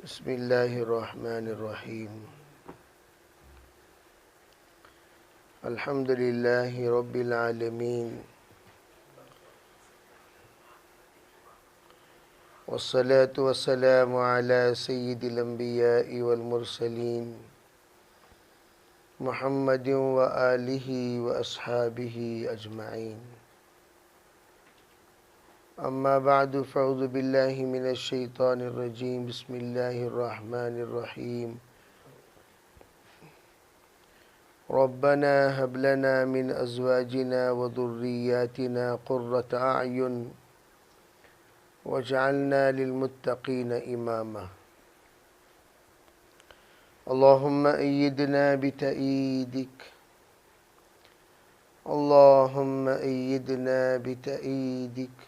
بسم اللہ الرحمن الرحیم الحمد للہ رب العالمین والصلاة والسلام علی سید الانبیاء والمرسلین محمد وآلہ واصحابہ اجمعین اما بعد فاعوذ باللہ من الشیطان الرجیم بسم اللہ الرحمن الرحیم ربنا هب لنا من ازواجنا وذریاتنا قرۃ اعین واجعلنا للمتقین اماما اللہم ایدنا بتأییدک اللہم ایدنا بتأییدک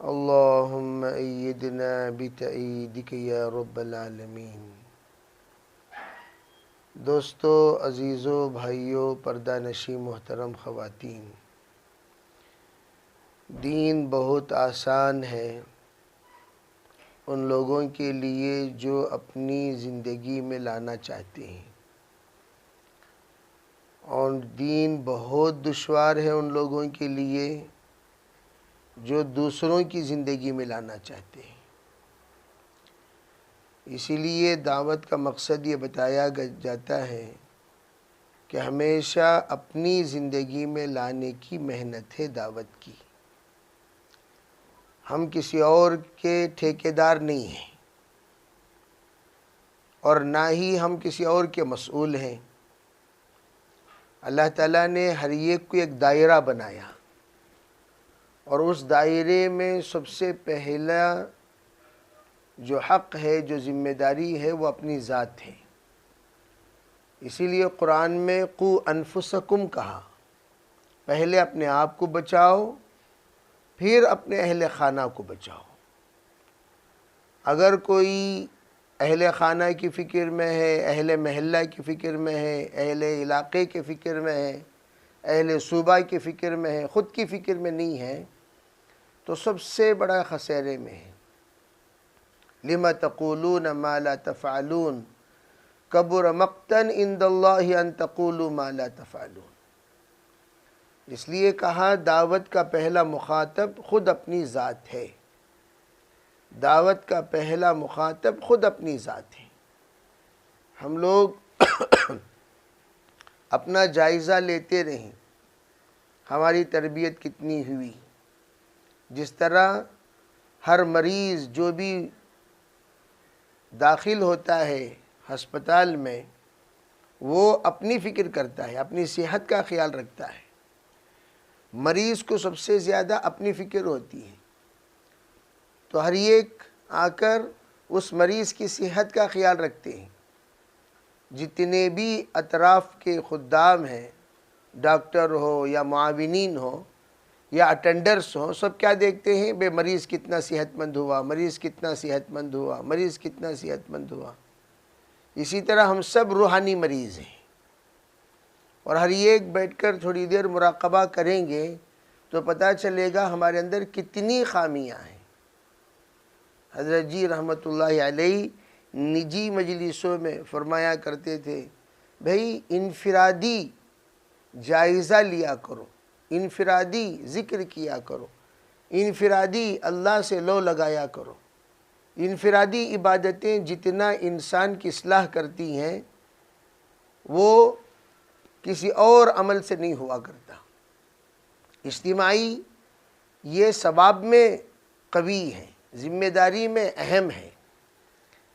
اللہم ایدنا بتأییدک یا رب العالمین۔ دوستو، عزیزو، بھائیو، پردہ نشین محترم خواتین، دین بہت آسان ہے ان لوگوں کے لیے جو اپنی زندگی میں لانا چاہتے ہیں، اور دین بہت دشوار ہے ان لوگوں کے لیے جو دوسروں کی زندگی میں لانا چاہتے ہیں۔ اسی لیے دعوت کا مقصد یہ بتایا جاتا ہے کہ ہمیشہ اپنی زندگی میں لانے کی محنت ہے دعوت کی۔ ہم کسی اور کے ٹھیکیدار نہیں ہیں اور نہ ہی ہم کسی اور کے مسئول ہیں۔ اللہ تعالیٰ نے ہر ایک کو ایک دائرہ بنایا، اور اس دائرے میں سب سے پہلا جو حق ہے، جو ذمہ داری ہے، وہ اپنی ذات ہے۔ اسی لیے قرآن میں قو انفسکم کہا، پہلے اپنے آپ کو بچاؤ، پھر اپنے اہل خانہ کو بچاؤ۔ اگر کوئی اہل خانہ کی فکر میں ہے، اہل محلہ کی فکر میں ہے، اہل علاقے کی فکر میں ہے، اہل صوبہ کی فکر میں ہے، خود کی فکر میں نہیں ہے، تو سب سے بڑا خسارے میں ہے۔ لِمَ تَقُولُونَ مَا لَا تَفْعَلُونَ كَبُرَ مَقْتًا عِندَ اللَّهِ أَن تَقُولُوا مَا لَا تَفْعَلُونَ۔ اس لیے کہا دعوت کا پہلا مخاطب خود اپنی ذات ہے۔ دعوت کا پہلا مخاطب خود اپنی ذات ہے۔ ہم لوگ اپنا جائزہ لیتے رہیں، ہماری تربیت کتنی ہوئی۔ جس طرح ہر مریض جو بھی داخل ہوتا ہے ہسپتال میں، وہ اپنی فکر کرتا ہے، اپنی صحت کا خیال رکھتا ہے۔ مریض کو سب سے زیادہ اپنی فکر ہوتی ہے، تو ہر ایک آ کر اس مریض کی صحت کا خیال رکھتے ہیں۔ جتنے بھی اطراف کے خدام ہیں، ڈاکٹر ہو یا معاونین ہو یا اٹینڈرس ہوں، سب کیا دیکھتے ہیں؟ بے مریض کتنا صحت مند ہوا، مریض کتنا صحت مند ہوا، مریض کتنا صحت مند ہوا۔ اسی طرح ہم سب روحانی مریض ہیں، اور ہر ایک بیٹھ کر تھوڑی دیر مراقبہ کریں گے تو پتہ چلے گا ہمارے اندر کتنی خامیاں ہیں۔ حضرت جی رحمۃ اللہ علیہ نجی مجلسوں میں فرمایا کرتے تھے، بھئی انفرادی جائزہ لیا کرو، انفرادی ذکر کیا کرو، انفرادی اللہ سے لو لگایا کرو۔ انفرادی عبادتیں جتنا انسان کی اصلاح کرتی ہیں، وہ کسی اور عمل سے نہیں ہوا کرتا۔ اجتماعی یہ ثواب میں قوی ہے، ذمہ داری میں اہم ہے۔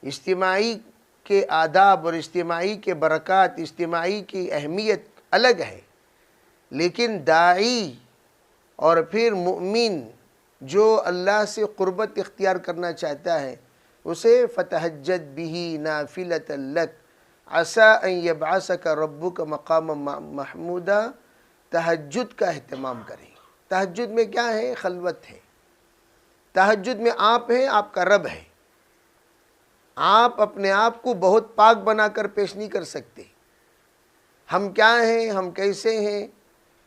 اجتماعی کے آداب اور اجتماعی کے برکات، اجتماعی کی اہمیت الگ ہے، لیکن داعی اور پھر مؤمن جو اللہ سے قربت اختیار کرنا چاہتا ہے، اسے فَتَہَجَّدْ بِهِ نَافِلَةً لَكَ عَسَىٰ أَن يَبْعَثَكَ رَبُّكَ مَقَامًا مَحْمُودًا۔ تہجد کا اہتمام کریں۔ تہجد میں کیا ہے؟ خلوت ہے۔ تہجد میں آپ ہیں، آپ کا رب ہے۔ آپ اپنے آپ کو بہت پاک بنا کر پیش نہیں کر سکتے۔ ہم کیا ہیں، ہم کیسے ہیں،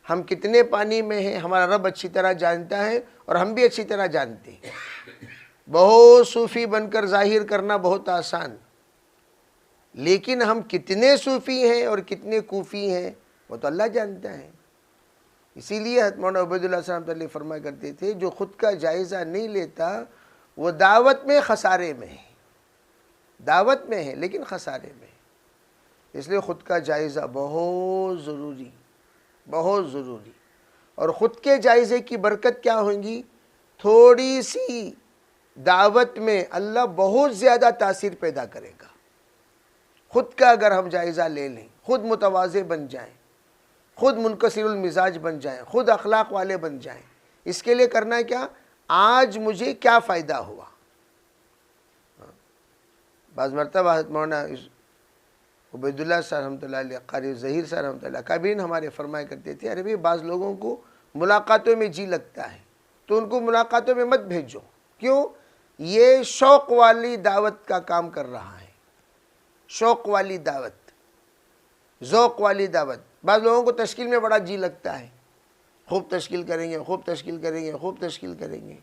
ہم کتنے پانی میں ہیں، ہمارا رب اچھی طرح جانتا ہے، اور ہم بھی اچھی طرح جانتے ہیں۔ بہت صوفی بن کر ظاہر کرنا بہت آسان، لیکن ہم کتنے صوفی ہیں اور کتنے کوفی ہیں وہ تو اللہ جانتا ہے۔ اسی لیے حضرت مولانا عبید اللہ صاحب رحمۃ اللہ علیہ فرمایا کرتے تھے جو خود کا جائزہ نہیں لیتا وہ دعوت میں خسارے میں ہے، دعوت میں ہے لیکن خسارے میں ہے۔ اس لیے خود کا جائزہ بہت ضروری، بہت ضروری۔ اور خود کے جائزے کی برکت کیا ہوگی؟ تھوڑی سی دعوت میں اللہ بہت زیادہ تاثیر پیدا کرے گا۔ خود کا اگر ہم جائزہ لے لیں، خود متواضع بن جائیں، خود منکسر المزاج بن جائیں، خود اخلاق والے بن جائیں، اس کے لیے کرنا ہے کیا؟ آج مجھے کیا فائدہ ہوا؟ بعض مرتبہ حضرت مولانا عبید اللہ صاحب رحمۃ اللہ علیہ، قاری ظہیر صاحب رحمۃ اللہ کابرین ہمارے فرمایا کرتے تھے، ارے بھائی بعض لوگوں کو ملاقاتوں میں جی لگتا ہے تو ان کو ملاقاتوں میں مت بھیجو۔ کیوں؟ یہ شوق والی دعوت کا کام کر رہا ہے، شوق والی دعوت، ذوق والی دعوت۔ بعض لوگوں کو تشکیل میں بڑا جی لگتا ہے، خوب تشکیل کریں گے، خوب تشکیل کریں گے، خوب تشکیل کریں گے،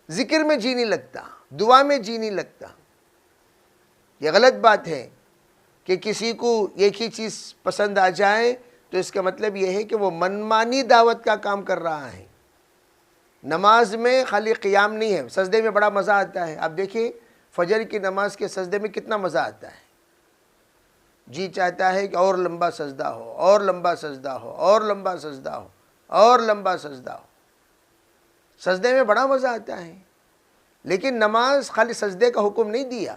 ذکر میں جی نہیں لگتا، دعا میں جی نہیں لگتا۔ یہ غلط بات ہے کہ کسی کو ایک ہی چیز پسند آ جائے تو اس کا مطلب یہ ہے کہ وہ منمانی دعوت کا کام کر رہا ہے۔ نماز میں خالی قیام نہیں ہے، سجدے میں بڑا مزہ آتا ہے۔ آپ دیکھیں فجر کی نماز کے سجدے میں کتنا مزہ آتا ہے، جی چاہتا ہے کہ اور لمبا سجدہ ہو، اور لمبا سجدہ ہو، اور لمبا سجدہ ہو، اور لمبا سجدہ ہو۔ سجدے میں بڑا مزہ آتا ہے، لیکن نماز خالی سجدے کا حکم نہیں دیا۔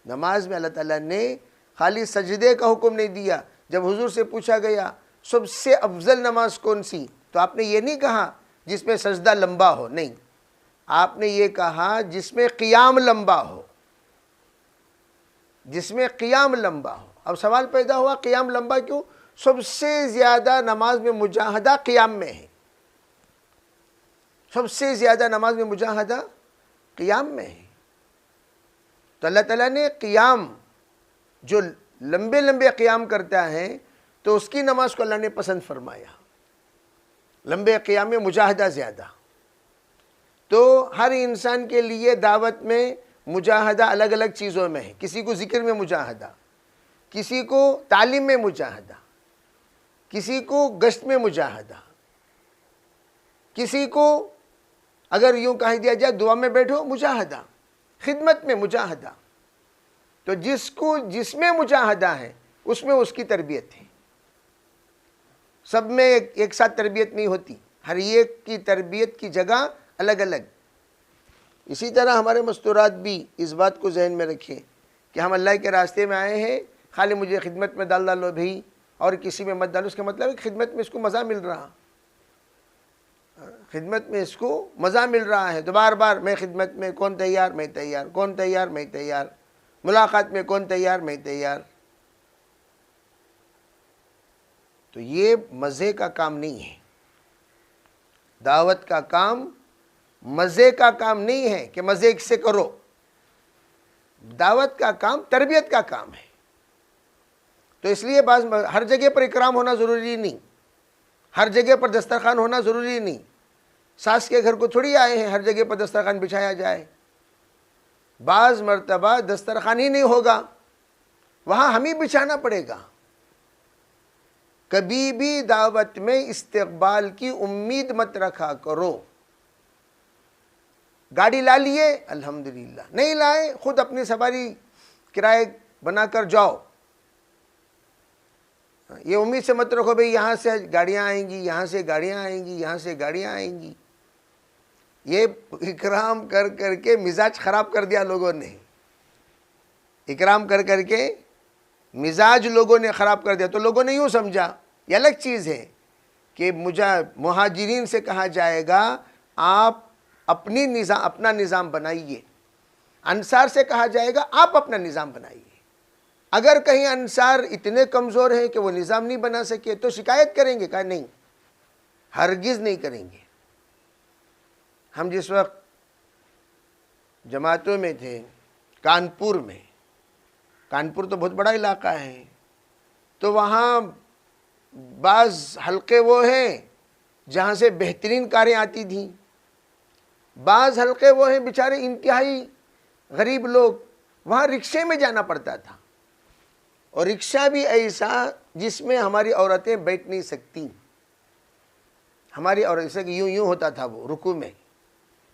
نماز میں اللہ تعالیٰ نے خالی سجدے کا حکم نہیں دیا۔ جب حضور سے پوچھا گیا سب سے افضل نماز کون سی، تو آپ نے یہ نہیں کہا جس میں سجدہ لمبا ہو، نہیں، آپ نے یہ کہا جس میں قیام لمبا ہو، جس میں قیام لمبا ہو۔ اب سوال پیدا ہوا قیام لمبا کیوں؟ سب سے زیادہ نماز میں مجاہدہ قیام میں ہے، سب سے زیادہ نماز میں مجاہدہ قیام میں ہے۔ تو اللہ تعالیٰ نے قیام، جو لمبے لمبے قیام کرتا ہے تو اس کی نماز کو اللہ نے پسند فرمایا، لمبے قیام میں مجاہدہ زیادہ۔ تو ہر انسان کے لیے دعوت میں مجاہدہ الگ الگ چیزوں میں ہے، کسی کو ذکر میں مجاہدہ، کسی کو تعلیم میں مجاہدہ، کسی کو گشت میں مجاہدہ، کسی کو اگر یوں کہہ دیا جائے دعا میں بیٹھو مجاہدہ، خدمت میں مجاہدہ۔ تو جس میں مجاہدہ ہے اس میں اس کی تربیت ہے۔ سب میں ایک ساتھ تربیت نہیں ہوتی، ہر ایک کی تربیت کی جگہ الگ الگ۔ اسی طرح ہمارے مستورات بھی اس بات کو ذہن میں رکھیں کہ ہم اللہ کے راستے میں آئے ہیں، خالی مجھے خدمت میں ڈالو بھائی اور کسی میں مت ڈالو۔ اس کا مطلب ہے کہ خدمت میں اس کو مزہ مل رہا، خدمت میں اس کو مزہ مل رہا ہے، تو بار بار میں خدمت میں، کون تیار؟ میں تیار، کون تیار؟ میں تیار، ملاقات میں کون تیار؟ میں تیار۔ تو یہ مزے کا کام نہیں ہے، دعوت کا کام مزے کا کام نہیں ہے کہ مزے سے کرو۔ دعوت کا کام تربیت کا کام ہے۔ تو اس لیے ہر جگہ پر اکرام ہونا ضروری نہیں، ہر جگہ پر دسترخوان ہونا ضروری نہیں۔ ساس کے گھر کو تھوڑی آئے ہیں ہر جگہ پر دسترخوان بچھایا جائے۔ بعض مرتبہ دسترخوان ہی نہیں ہوگا، وہاں ہمیں بچھانا پڑے گا۔ کبھی بھی دعوت میں استقبال کی امید مت رکھا کرو۔ گاڑی لا لیے الحمدللہ، نہیں لائے خود اپنی سواری کرائے بنا کر جاؤ۔ یہ امید سے مت رکھو بھئی یہاں سے گاڑیاں آئیں گی، یہاں سے گاڑیاں آئیں گی، یہاں سے گاڑیاں آئیں گی۔ یہ اکرام کر کر کے مزاج خراب کر دیا لوگوں نے، اکرام کر کر کے مزاج لوگوں نے خراب کر دیا۔ تو لوگوں نے یوں سمجھا، یہ الگ چیز ہے کہ مہاجرین سے کہا جائے گا آپ اپنا نظام بنائیے، انصار سے کہا جائے گا آپ اپنا نظام بنائیے۔ اگر کہیں انصار اتنے کمزور ہیں کہ وہ نظام نہیں بنا سکے تو شکایت کریں گے؟ کہا نہیں، ہرگز نہیں کریں گے۔ ہم جس وقت جماعتوں میں تھے کانپور میں، کانپور تو بہت بڑا علاقہ ہے، تو وہاں بعض حلقے وہ ہیں جہاں سے بہترین کاریں آتی تھیں، بعض حلقے وہ ہیں بیچارے انتہائی غریب لوگ، وہاں رکشے میں جانا پڑتا تھا، اور رکشہ بھی ایسا جس میں ہماری عورتیں بیٹھ نہیں سکتی. ہماری عورت جیسے کہ یوں یوں ہوتا تھا، وہ رکوع میں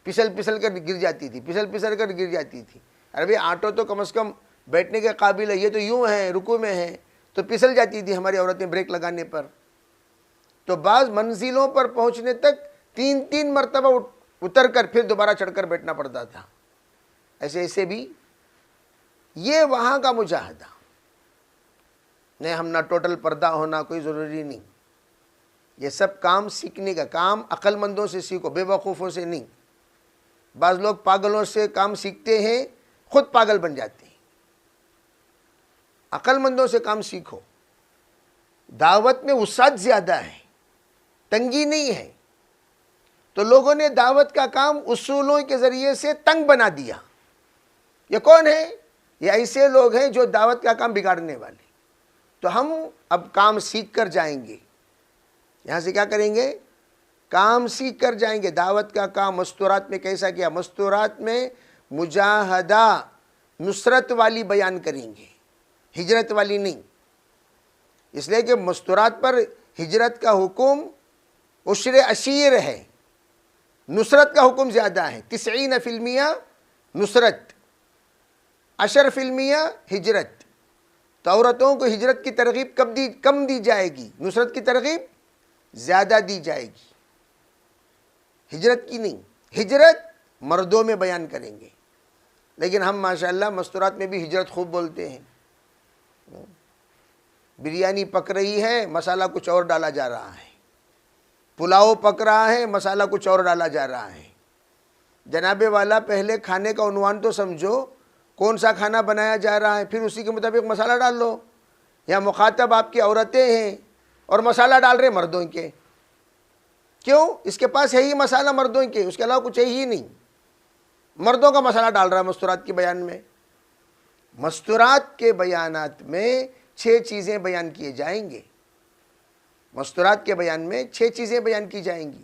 پھسل کر گر جاتی تھی، پھسل کر گر جاتی تھی. ارے بھئی آٹو تو کم از کم بیٹھنے کے قابل ہے، یہ تو یوں ہے، رکوع میں ہے، تو پھسل جاتی تھی ہماری عورتیں بریک لگانے پر. تو بعض منزلوں پر پہنچنے تک 3 مرتبہ اتر کر پھر دوبارہ چڑھ کر بیٹھنا پڑتا تھا. ایسے بھی یہ وہاں کا مجاہدہ. نہیں، ہم نہ ٹوٹل پردہ ہونا کوئی ضروری نہیں. یہ سب کام سیکھنے کا کام عقل مندوں سے سیکھو، بے وقوفوں سے نہیں. بعض لوگ پاگلوں سے کام سیکھتے ہیں، خود پاگل بن جاتے ہیں. عقل مندوں سے کام سیکھو. دعوت میں وسعت زیادہ ہے، تنگی نہیں ہے. تو لوگوں نے دعوت کا کام اصولوں کے ذریعے سے تنگ بنا دیا. یہ کون ہے؟ یہ ایسے لوگ ہیں جو دعوت کا کام بگاڑنے والے. تو ہم اب کام سیکھ کر جائیں گے. یہاں سے کیا کریں گے؟ کام سیکھ کر جائیں گے. دعوت کا کام مستورات میں کیسا کیا؟ مستورات میں مجاہدہ نصرت والی بیان کریں گے، ہجرت والی نہیں. اس لیے کہ مستورات پر ہجرت کا حکم عشر عشیر ہے، نصرت کا حکم زیادہ ہے. 90% نصرت، 10% ہجرت. تو عورتوں کو ہجرت کی ترغیب کم دی جائے گی، نصرت کی ترغیب زیادہ دی جائے گی، ہجرت کی نہیں. ہجرت مردوں میں بیان کریں گے. لیکن ہم ماشاءاللہ مستورات میں بھی ہجرت خوب بولتے ہیں. بریانی پک رہی ہے، مسالہ کچھ اور ڈالا جا رہا ہے. پلاؤ پک رہا ہے، مسالہ کچھ اور ڈالا جا رہا ہے. جناب والا پہلے کھانے کا عنوان تو سمجھو، کون سا کھانا بنایا جا رہا ہے، پھر اسی کے مطابق مسالہ ڈال لو. یا مخاطب آپ کی عورتیں ہیں اور مسالہ ڈال رہے مردوں کے. کیوں؟ اس کے پاس ہے ہی مسالہ مردوں کے، اس کے علاوہ کچھ ہے ہی نہیں. مردوں کا مسالہ ڈال رہا ہے مستورات کے بیان میں. مستورات کے بیانات میں 6 چیزیں بیان کیے جائیں گے. مستورات کے بیان میں 6 چیزیں بیان کی جائیں گی.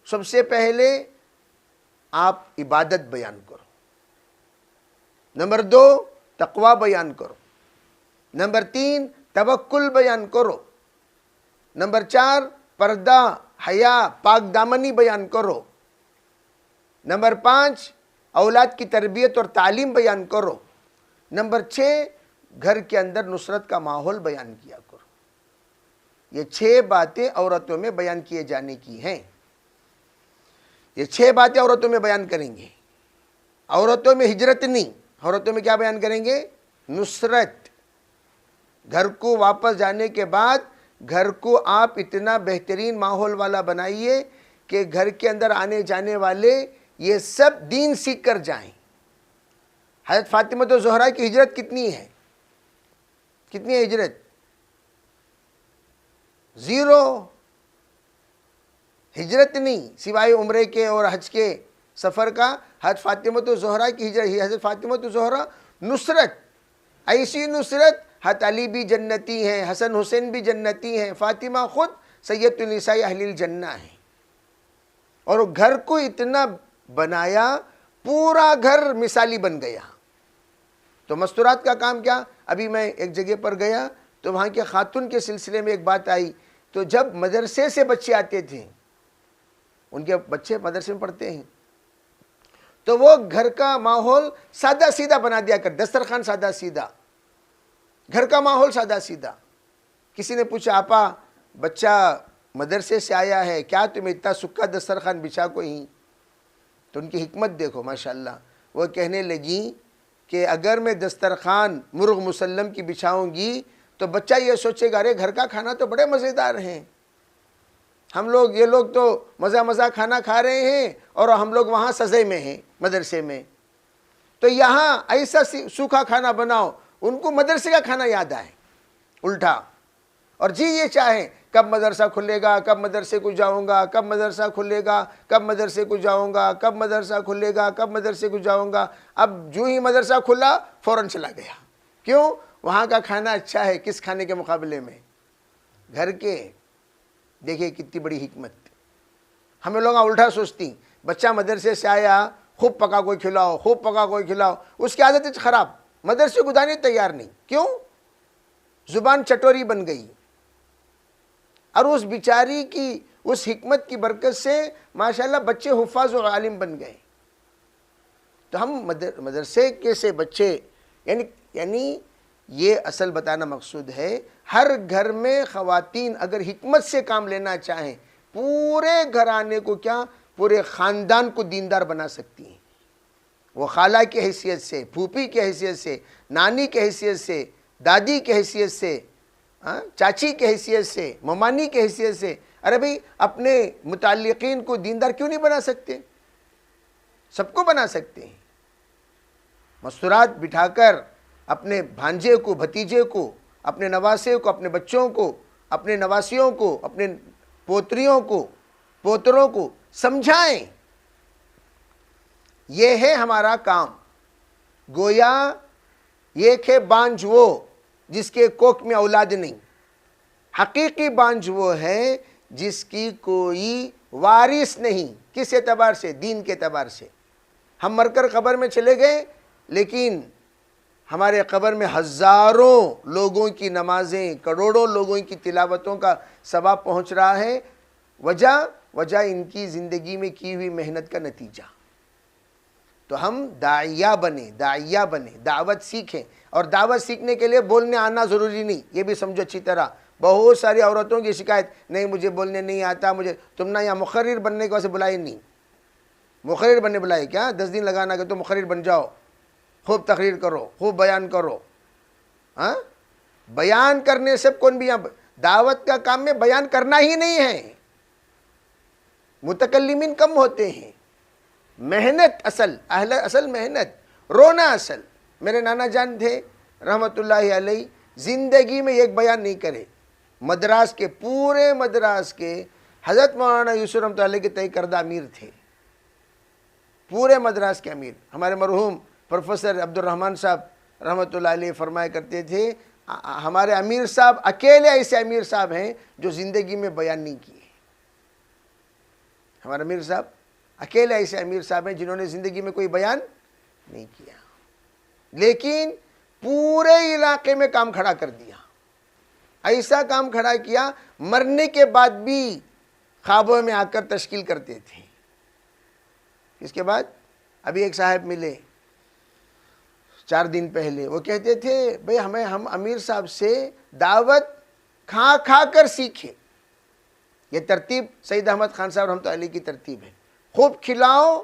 سب سے پہلے آپ عبادت بیان کرو. نمبر 2 تقوی بیان کرو. نمبر 3 توکل بیان کرو. نمبر 4 پردہ، حیا، پاک دامنی بیان کرو. نمبر 5 اولاد کی تربیت اور تعلیم بیان کرو. نمبر 6 گھر کے اندر نصرت کا ماحول بیان کیا کرو. یہ 6 باتیں عورتوں میں بیان کیے جانے کی ہیں. یہ 6 باتیں عورتوں میں بیان کریں گے. عورتوں میں ہجرت نہیں، عورتوں میں کیا بیان کریں گے؟ نصرت. گھر کو واپس جانے کے بعد گھر کو آپ اتنا بہترین ماحول والا بنائیے کہ گھر کے اندر آنے جانے والے یہ سب دین سیکھ کر جائیں. حضرت فاطمہ زہرا کی ہجرت کتنی ہے؟ کتنی ہے ہجرت؟ 0. ہجرت نہیں سوائے عمرے کے اور حج کے سفر کا. حضرت فاطمہ زہرا کی ہجرت، حضرت فاطمہ زہرا نصرت، ایسی نصرت. حضرت علی بھی جنتی ہیں، حسن حسین بھی جنتی ہیں، فاطمہ خود سید النساء اہل الجنہ ہیں. اور گھر کو اتنا بنایا، پورا گھر مثالی بن گیا. تو مستورات کا کام کیا؟ ابھی میں ایک جگہ پر گیا تو وہاں کے خاتون کے سلسلے میں ایک بات آئی. تو جب مدرسے سے بچے آتے تھے، ان کے بچے مدرسے میں پڑھتے ہیں، تو وہ گھر کا ماحول سادہ سیدھا بنا دیا کر. دسترخوان سادہ سیدھا، گھر کا ماحول سادہ سیدھا. کسی نے پوچھا آپا بچہ مدرسے سے آیا ہے، کیا تمہیں اتنا سکا دسترخوان بچھا کوئی؟ تو ان کی حکمت دیکھو ماشاءاللہ. وہ کہنے لگی کہ اگر میں دسترخوان مرغ مسلم کی بچھاؤں گی تو بچہ یہ سوچے گا ارے گھر کا کھانا تو بڑے مزیدار ہیں، ہم لوگ یہ لوگ تو مزہ کھانا کھا رہے ہیں اور ہم لوگ وہاں سزے میں ہیں مدرسے میں. تو یہاں ایسا سوکھا کھانا بناؤ، ان کو مدرسے کا کھانا یاد آئے الٹا. اور جی یہ چاہیں کب مدرسہ کھلے گا، کب مدرسے کو جاؤں گا، کب مدرسہ کھلے گا، کب مدرسے کو جاؤں گا، کب مدرسہ کھلے گا، کب مدرسے کو جاؤں گا. اب جو ہی مدرسہ کھلا فوراً چلا گیا. کیوں؟ وہاں کا کھانا اچھا ہے کس کھانے کے مقابلے میں؟ گھر کے. دیکھیں کتنی بڑی حکمت. ہمیں لوگ الٹا سوچتی بچہ مدرسے سے آیا، خوب پکا کوئی کھلاؤ، خوب پکا کوئی کھلاؤ، اس کی عادت خراب، مدرسے کو جانے تیار نہیں. کیوں؟ زبان چٹوری بن گئی. اور اس بیچاری کی اس حکمت کی برکت سے ماشاءاللہ بچے حفاظ و عالم بن گئے. تو ہم مدرسے کے سے بچے یعنی یہ اصل بتانا مقصود ہے، ہر گھر میں خواتین اگر حکمت سے کام لینا چاہیں، پورے گھرانے کو کیا، پورے خاندان کو دیندار بنا سکتی ہیں. وہ خالہ کی حیثیت سے، پھوپھی کی حیثیت سے، نانی کی حیثیت سے، دادی کی حیثیت سے، چاچی کی حیثیت سے، ممانی کی حیثیت سے. ارے بھئی اپنے متعلقین کو دیندار کیوں نہیں بنا سکتے؟ سب کو بنا سکتے ہیں. مستورات بٹھا کر اپنے بھانجے کو، بھتیجے کو، اپنے نواسے کو، اپنے بچوں کو، اپنے نواسیوں کو، اپنے پوتریوں کو، پوتروں کو سمجھائیں. یہ ہے ہمارا کام. گویا ایک ہے بانجھ وہ جس کے کوکھ میں اولاد نہیں. حقیقی بانجھ وہ ہے جس کی کوئی وارث نہیں. کس اعتبار سے؟ دین کے اعتبار سے. ہم مر کر قبر میں چلے گئے، لیکن ہمارے قبر میں ہزاروں لوگوں کی نمازیں، کروڑوں لوگوں کی تلاوتوں کا ثواب پہنچ رہا ہے. وجہ ان کی زندگی میں کی ہوئی محنت کا نتیجہ. تو ہم داعیہ بنیں، دعوت سیکھیں. اور دعوت سیکھنے کے لیے بولنے آنا ضروری نہیں، یہ بھی سمجھو اچھی طرح. بہت ساری عورتوں کی شکایت، نہیں مجھے بولنے نہیں آتا. تم نہ یہاں مقرر بننے کے واسطے بلائے نہیں. مقرر بننے بلائے کیا؟ 10 دن لگانا کہ تو مقرر بن جاؤ، خوب تقریر کرو، خوب بیان کرو. بیان کرنے سے کون بھی یہاں دعوت کا کام میں بیان کرنا ہی نہیں ہے. متکلمین کم ہوتے ہیں. محنت اصل محنت، رونا اصل. میرے نانا جان تھے رحمت اللہ علیہ، زندگی میں ایک بیان نہیں کرے. پورے مدراس کے حضرت مولانا یوسف رحمۃ اللہ کے طے کردہ امیر تھے. پورے مدراس کے امیر. ہمارے مرحوم پروفیسر عبد الرحمن صاحب رحمۃ اللہ علیہ فرمایا کرتے تھے، ہمارے امیر صاحب اکیلے ایسے امیر صاحب ہیں جو زندگی میں بیان نہیں کیے. ہمارے امیر صاحب اکیلے ایسے امیر صاحب ہیں جنہوں نے زندگی میں کوئی بیان نہیں کیا، لیکن پورے علاقے میں کام کھڑا کر دیا. ایسا کام کھڑا کیا، مرنے کے بعد بھی خوابوں میں آ کر تشکیل کرتے تھے. اس کے بعد ابھی ایک صاحب ملے 4 دن پہلے، وہ کہتے تھے بھئی ہم امیر صاحب سے دعوت کھا کھا کر سیکھے. یہ ترتیب سید احمد خان صاحب رحمۃ اللہ علیہ کی ترتیب ہے. خوب کھلاؤ،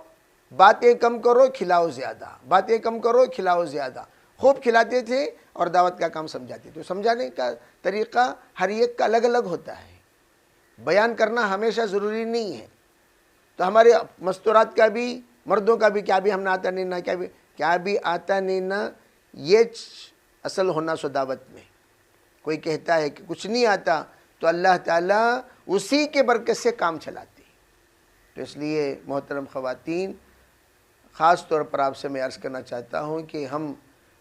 باتیں کم کرو، کھلاؤ زیادہ. باتیں کم کرو، کھلاؤ زیادہ. خوب کھلاتے تھے اور دعوت کا کام سمجھاتے تھے. سمجھانے کا طریقہ ہر ایک کا الگ الگ ہوتا ہے. بیان کرنا ہمیشہ ضروری نہیں ہے. تو ہمارے مستورات کا بھی، مردوں کا بھی، کیا بھی ہم نہ آتا نہیں نہ کیا بھی آتا نہیں نہ، یہ اصل ہونا سو دعوت میں. کوئی کہتا ہے کہ کچھ نہیں آتا تو اللہ تعالیٰ اسی کے برکت سے کام چلاتے. تو اس لیے محترم خواتین، خاص طور پر آپ سے میں عرض کرنا چاہتا ہوں کہ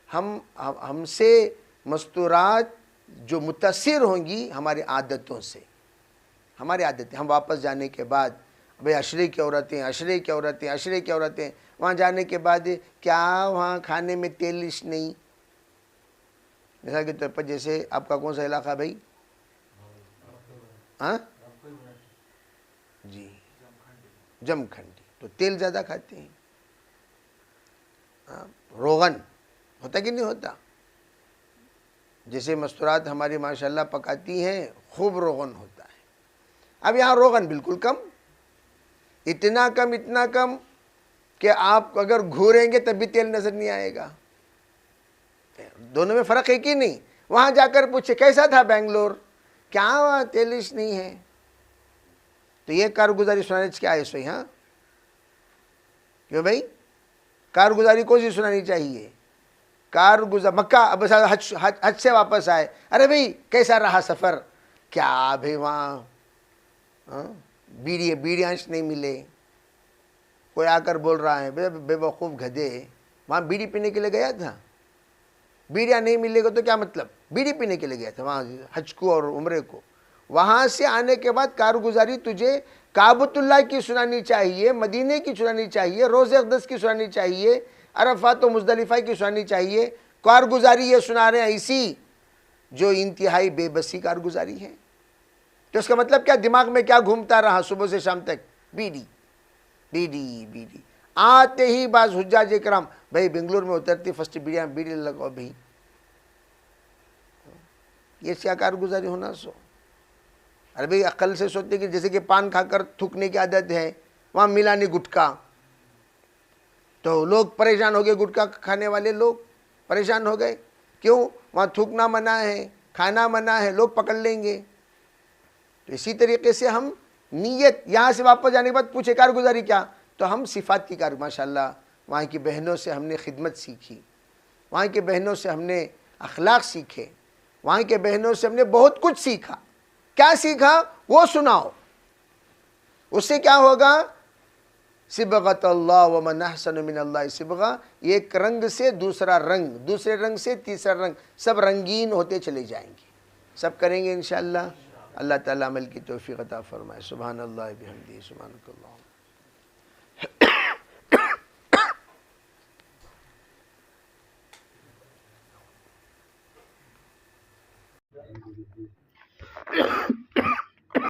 ہم سے مستورات جو متاثر ہوں گی ہماری عادتوں سے. ہماری عادتیں، ہم واپس جانے کے بعد بھئی عشرے کی عورتیں وہاں جانے کے بعد کیا وہاں کھانے میں تیلش نہیں. مثال کے طور پر جیسے آپ کا کون سا علاقہ بھائی؟ جی جمکھنڈی. تو تیل زیادہ کھاتے ہیں. روغن ہوتا کہ نہیں ہوتا؟ جیسے مستورات ہماری ماشاءاللہ پکاتی ہیں، خوب روغن ہوتا ہے. اب یہاں روغن بالکل کم، اتنا کم کہ آپ اگر گھوریں گے تب بھی تیل نظر نہیں آئے گا. دونوں میں فرق ہے کہ نہیں؟ وہاں جا کر پوچھے کیسا تھا بنگلور، کیا وہاں تیلش نہیں ہے. تو یہ کارگزاری سنانے کیا ہے سوئی؟ کیوں بھائی؟ کارگزاری کون سی سنانی چاہیے؟ مکہ اب حج سے واپس آئے، ارے بھائی کیسا رہا سفر؟ کیا بھائی وہاں بیڑیاں نہیں ملے. کوئی آ کر بول رہا ہے بے وقوف گدھے، وہاں بیڑی پینے کے لیے گیا تھا، بیڑیاں نہیں ملے گا تو کیا مطلب؟ بیڑی پینے کے لیے گیا تھا وہاں حج کو اور عمرے کو. وہاں سے آنے کے بعد کارگزاری تجھے کعبۃ اللہ کی سنانی چاہیے، مدینے کی سنانی چاہیے، روضہ اقدس کی سنانی چاہیے، عرفات و مزدلفہ کی سنانی چاہیے۔ کارگزاری یہ سنا رہے ہیں ایسی جو انتہائی بے بسی کارگزاری ہے۔ تو اس کا مطلب کیا؟ دماغ میں کیا گھومتا رہا صبح سے شام تک؟ بیڑی بیڑی بیڑی۔ آتے ہی بعض حجاج کرام، بھائی بنگلور میں اترتی فرسٹ بیڑی لگاؤ بھائی، یہ کیا کارگزاری ہونا سو؟ ارے بھائی عقل سے سوچتے کہ جیسے کہ پان کھا کر تھوکنے کی عادت ہے، وہاں ملا نہیں گٹکا، تو لوگ پریشان ہو گئے، گٹکا کھانے والے لوگ پریشان ہو گئے، کیوں؟ وہاں تھوکنا منع ہے، کھانا منع ہے، لوگ پکڑ لیں گے۔ تو اسی طریقے سے ہم نیت، یہاں سے واپس جانے کے بعد پوچھے کارگزاری کیا، تو ہم صفات کی ماشاءاللہ وہاں کی بہنوں سے ہم نے خدمت سیکھی، وہاں کی بہنوں سے ہم نے اخلاق سیکھے، وہاں کے بہنوں سے ہم نے بہت کچھ سیکھا۔ کیا سیکھا وہ سناؤ، اس سے کیا ہوگا؟ صبغۃ اللہ ومن احسن من اللہ صبغہ، ایک رنگ سے دوسرا رنگ، دوسرے رنگ سے تیسرا رنگ، سب رنگین ہوتے چلے جائیں گے، سب کریں گے انشاءاللہ۔ اللہ تعالیٰ عمل کی توفیق عطا فرمائے۔ سبحان اللہ بحمدہ، سبحانک اللہ۔